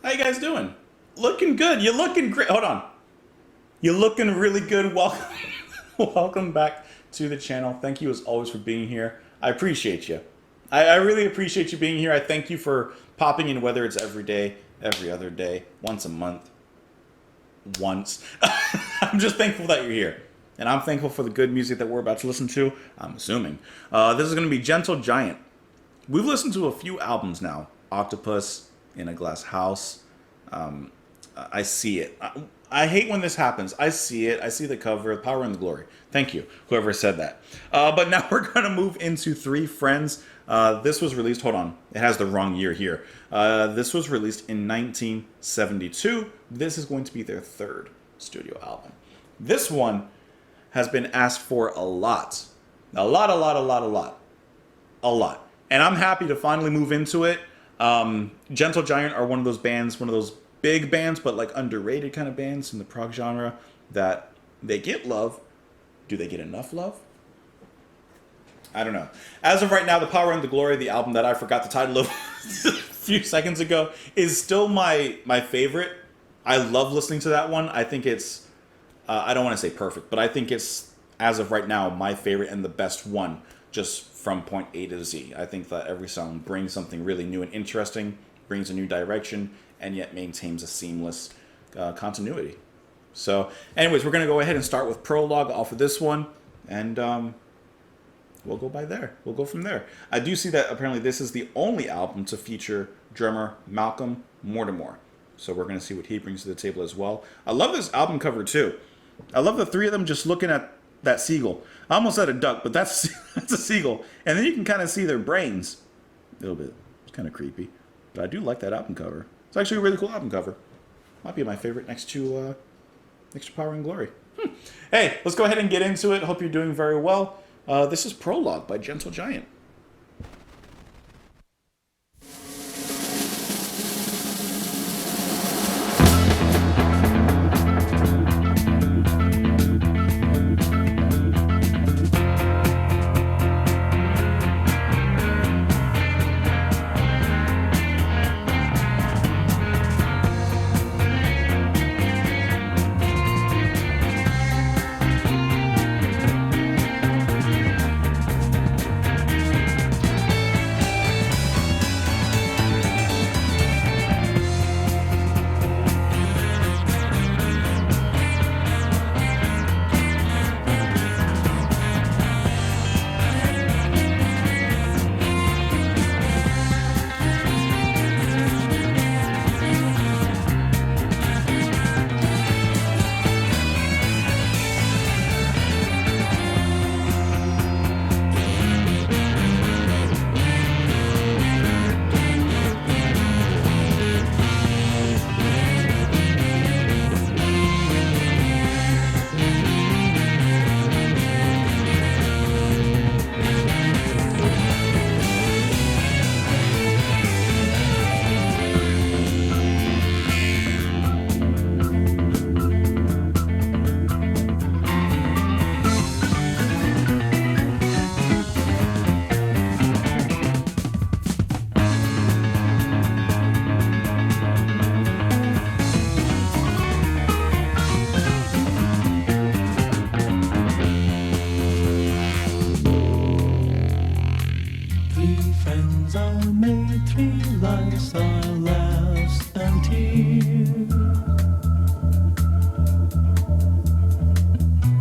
How you guys doing? Looking good. You're looking great. Hold on. You're looking really good. Welcome, welcome back to the channel. Thank you as always for being here. I appreciate you. I really appreciate you being here. I thank you for popping in, whether it's every day, every other day, once a month, once. I'm just thankful that you're here. And I'm thankful for the good music that we're about to listen to, I'm assuming. This is going to be Gentle Giant. We've listened to a few albums now. Octopus, In a Glass House. I see it. I hate when this happens. I see it. I see the cover, Power and the Glory. Thank you, whoever said that. But now we're going to move into Three Friends. This was released, hold on, it has the wrong year here. This was released in 1972. This is going to be their third studio album. This one has been asked for a lot. A lot. And I'm happy to finally move into it. Gentle Giant are one of those bands, one of those big bands, but like underrated kind of bands in the prog genre that they get love. Do they get enough love? I don't know. As of right now, The Power and the Glory, the album that I forgot the title of a few seconds ago, is still my favorite. I love listening to that one. I think it's, I don't want to say perfect, but I think it's, as of right now, my favorite and the best one, just from point A to Z. I think that every song brings something really new and interesting, brings a new direction, and yet maintains a seamless continuity. So, anyways, we're going to go ahead and start with Prologue off of this one, and we'll go by there. We'll go from there. I do see that apparently this is the only album to feature drummer Malcolm Mortimer. So we're going to see what he brings to the table as well. I love this album cover too. I love the three of them just looking at that seagull. I almost said a duck, but that's a seagull. And then you can kind of see their brains a little bit. It's kind of creepy. But I do like that album cover. It's actually a really cool album cover. Might be my favorite next to Power and Glory. Hey, let's go ahead and get into it. Hope you're doing very well. This is Prologue by Gentle Giant.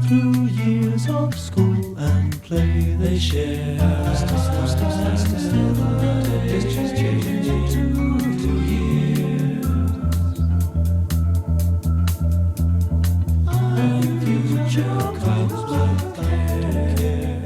Through years of school and play they share. Pictures change into years. And future comes with care.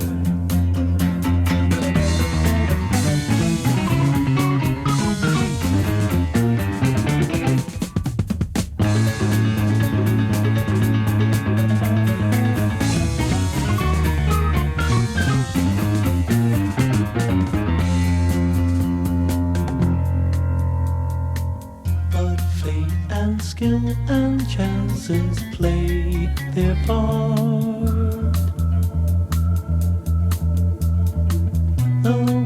Skill and chances play their part. The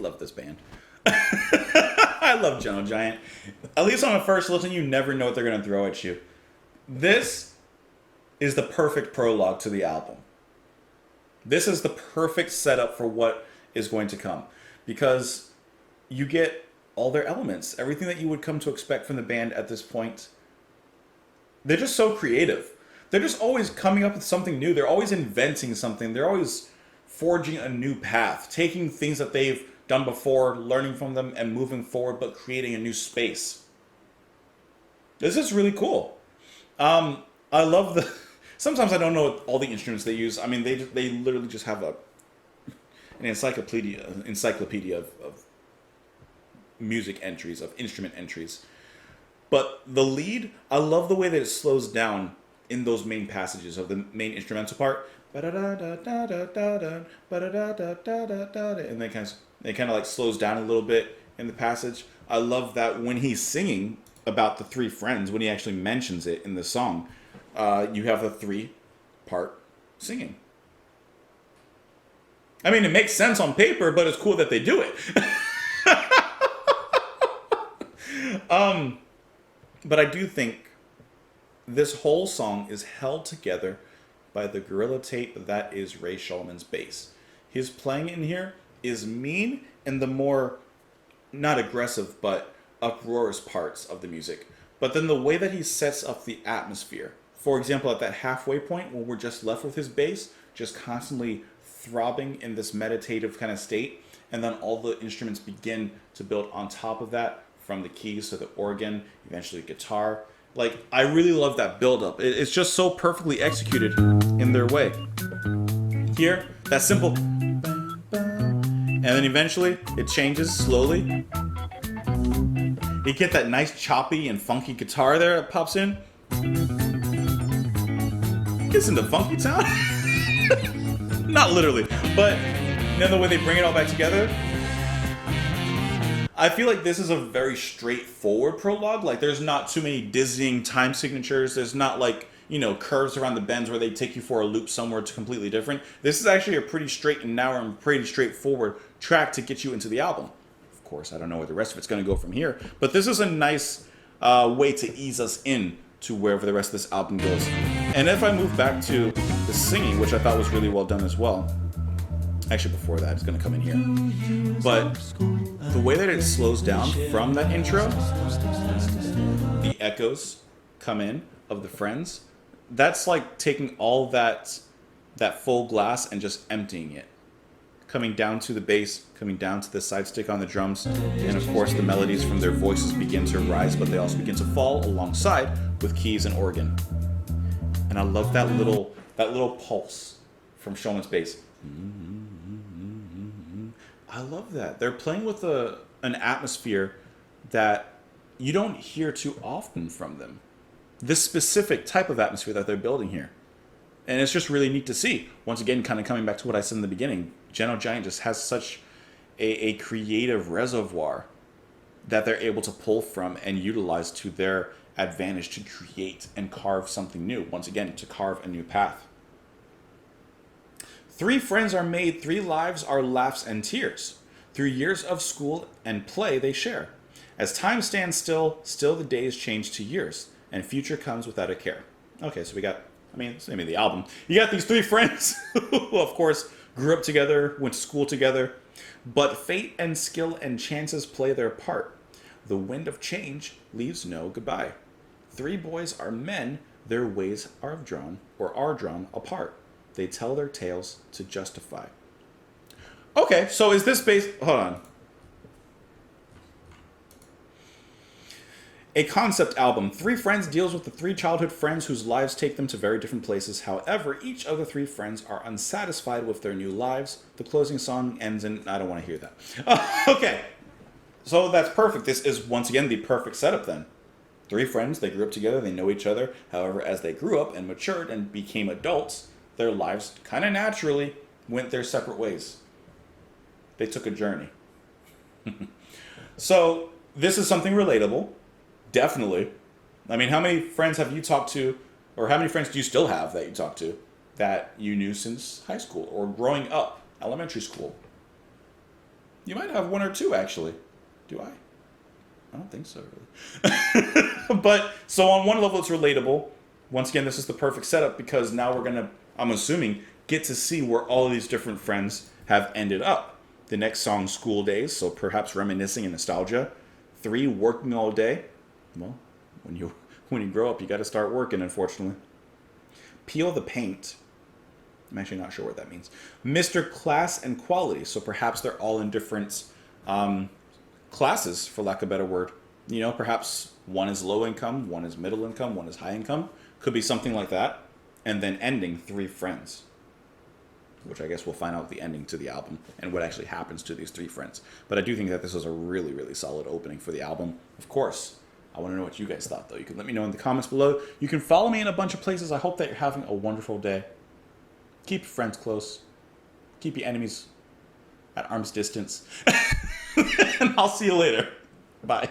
love this band. I love Gentle Giant. At least on a first listen, you never know what they're going to throw at you. This is the perfect prologue to the album. This is the perfect setup for what is going to come. Because you get all their elements. Everything that you would come to expect from the band at this point. They're just so creative. They're just always coming up with something new. They're always inventing something. They're always forging a new path. Taking things that they've done before, learning from them, and moving forward, but creating a new space. This is really cool. I love the... Sometimes I don't know all the instruments they use. I mean, they literally just have an encyclopedia of music entries, of instrument entries. But the lead, I love the way that it slows down in those main passages of the main instrumental part. And then it kind of like slows down a little bit in the passage. I love that when he's singing about the three friends, when he actually mentions it in the song, you have the 3-part singing. I mean, it makes sense on paper, but it's cool that they do it. But I do think this whole song is held together by the gorilla tape that is Ray Shulman's bass. His playing in here is mean in the more, not aggressive, but uproarious parts of the music. But then the way that he sets up the atmosphere, for example, at that halfway point when we're just left with his bass, just constantly throbbing in this meditative kind of state, and then all the instruments begin to build on top of that, from the keys to the organ, eventually guitar. Like, I really love that build-up. It's just so perfectly executed in their way. Here, that simple... And then eventually, it changes slowly. You get that nice choppy and funky guitar there that pops in. Gets into funky town. Not literally, but you know the way they bring it all back together. I feel like this is a very straightforward prologue. Like, there's not too many dizzying time signatures. There's not like, you know, curves around the bends where they take you for a loop somewhere to completely different. This is actually a pretty straight and narrow and pretty straightforward track to get you into the album. Of course, I don't know where the rest of it's going to go from here, but this is a nice way to ease us in to wherever the rest of this album goes. And if I move back to the singing, which I thought was really well done as well. Actually, before that, it's going to come in here. But the way that it slows down from that intro, the echoes come in of the friends. That's like taking all that full glass and just emptying it. Coming down to the bass, coming down to the side stick on the drums, and of course the melodies from their voices begin to rise, but they also begin to fall alongside with keys and organ. And I love that little pulse from Shulman's bass. I love that. They're playing with an atmosphere that you don't hear too often from them. This specific type of atmosphere that they're building here. And it's just really neat to see. Once again, kind of coming back to what I said in the beginning, Gentle Giant just has such a creative reservoir that they're able to pull from and utilize to their advantage to create and carve something new. Once again, to carve a new path. 3 friends are made, 3 lives are laughs and tears. Through years of school and play they share. As time stands still the days change to years, and future comes without a care. Okay, so we got, it's the name of the album. You got these 3 friends who, of course, grew up together, went to school together, but fate and skill and chances play their part. The wind of change leaves no goodbye. 3 boys are men, their ways are drawn apart. They tell their tales to justify. Okay, so is this based... Hold on. A concept album. 3 Friends deals with the 3 childhood friends whose lives take them to very different places. However, each of the 3 friends are unsatisfied with their new lives. The closing song ends in... I don't want to hear that. Okay. So that's perfect. This is, once again, the perfect setup then. 3 friends, they grew up together, they know each other. However, as they grew up and matured and became adults, their lives kind of naturally went their separate ways. They took a journey. So this is something relatable. Definitely. I mean, how many friends have you talked to, or how many friends do you still have that you talk to that you knew since high school or growing up, elementary school? You might have one or two, actually. Do I? I don't think so, really. But, so on one level, it's relatable. Once again, this is the perfect setup because now we're going to, I'm assuming, get to see where all of these different friends have ended up. The next song, School Days, so perhaps reminiscing and nostalgia. 3, Working All Day. Well, when you grow up, you got to start working, unfortunately. Peel the Paint. I'm actually not sure what that means. Mr. Class and Quality, so perhaps they're all in different classes, for lack of a better word. You know, perhaps one is low income, one is middle income, one is high income. Could be something like that. And then ending 3 friends, which I guess we'll find out the ending to the album and what actually happens to these 3 friends. But I do think that this is a really, really solid opening for the album. Of course, I want to know what you guys thought, though. You can let me know in the comments below. You can follow me in a bunch of places. I hope that you're having a wonderful day. Keep your friends close. Keep your enemies at arm's distance. And I'll see you later. Bye.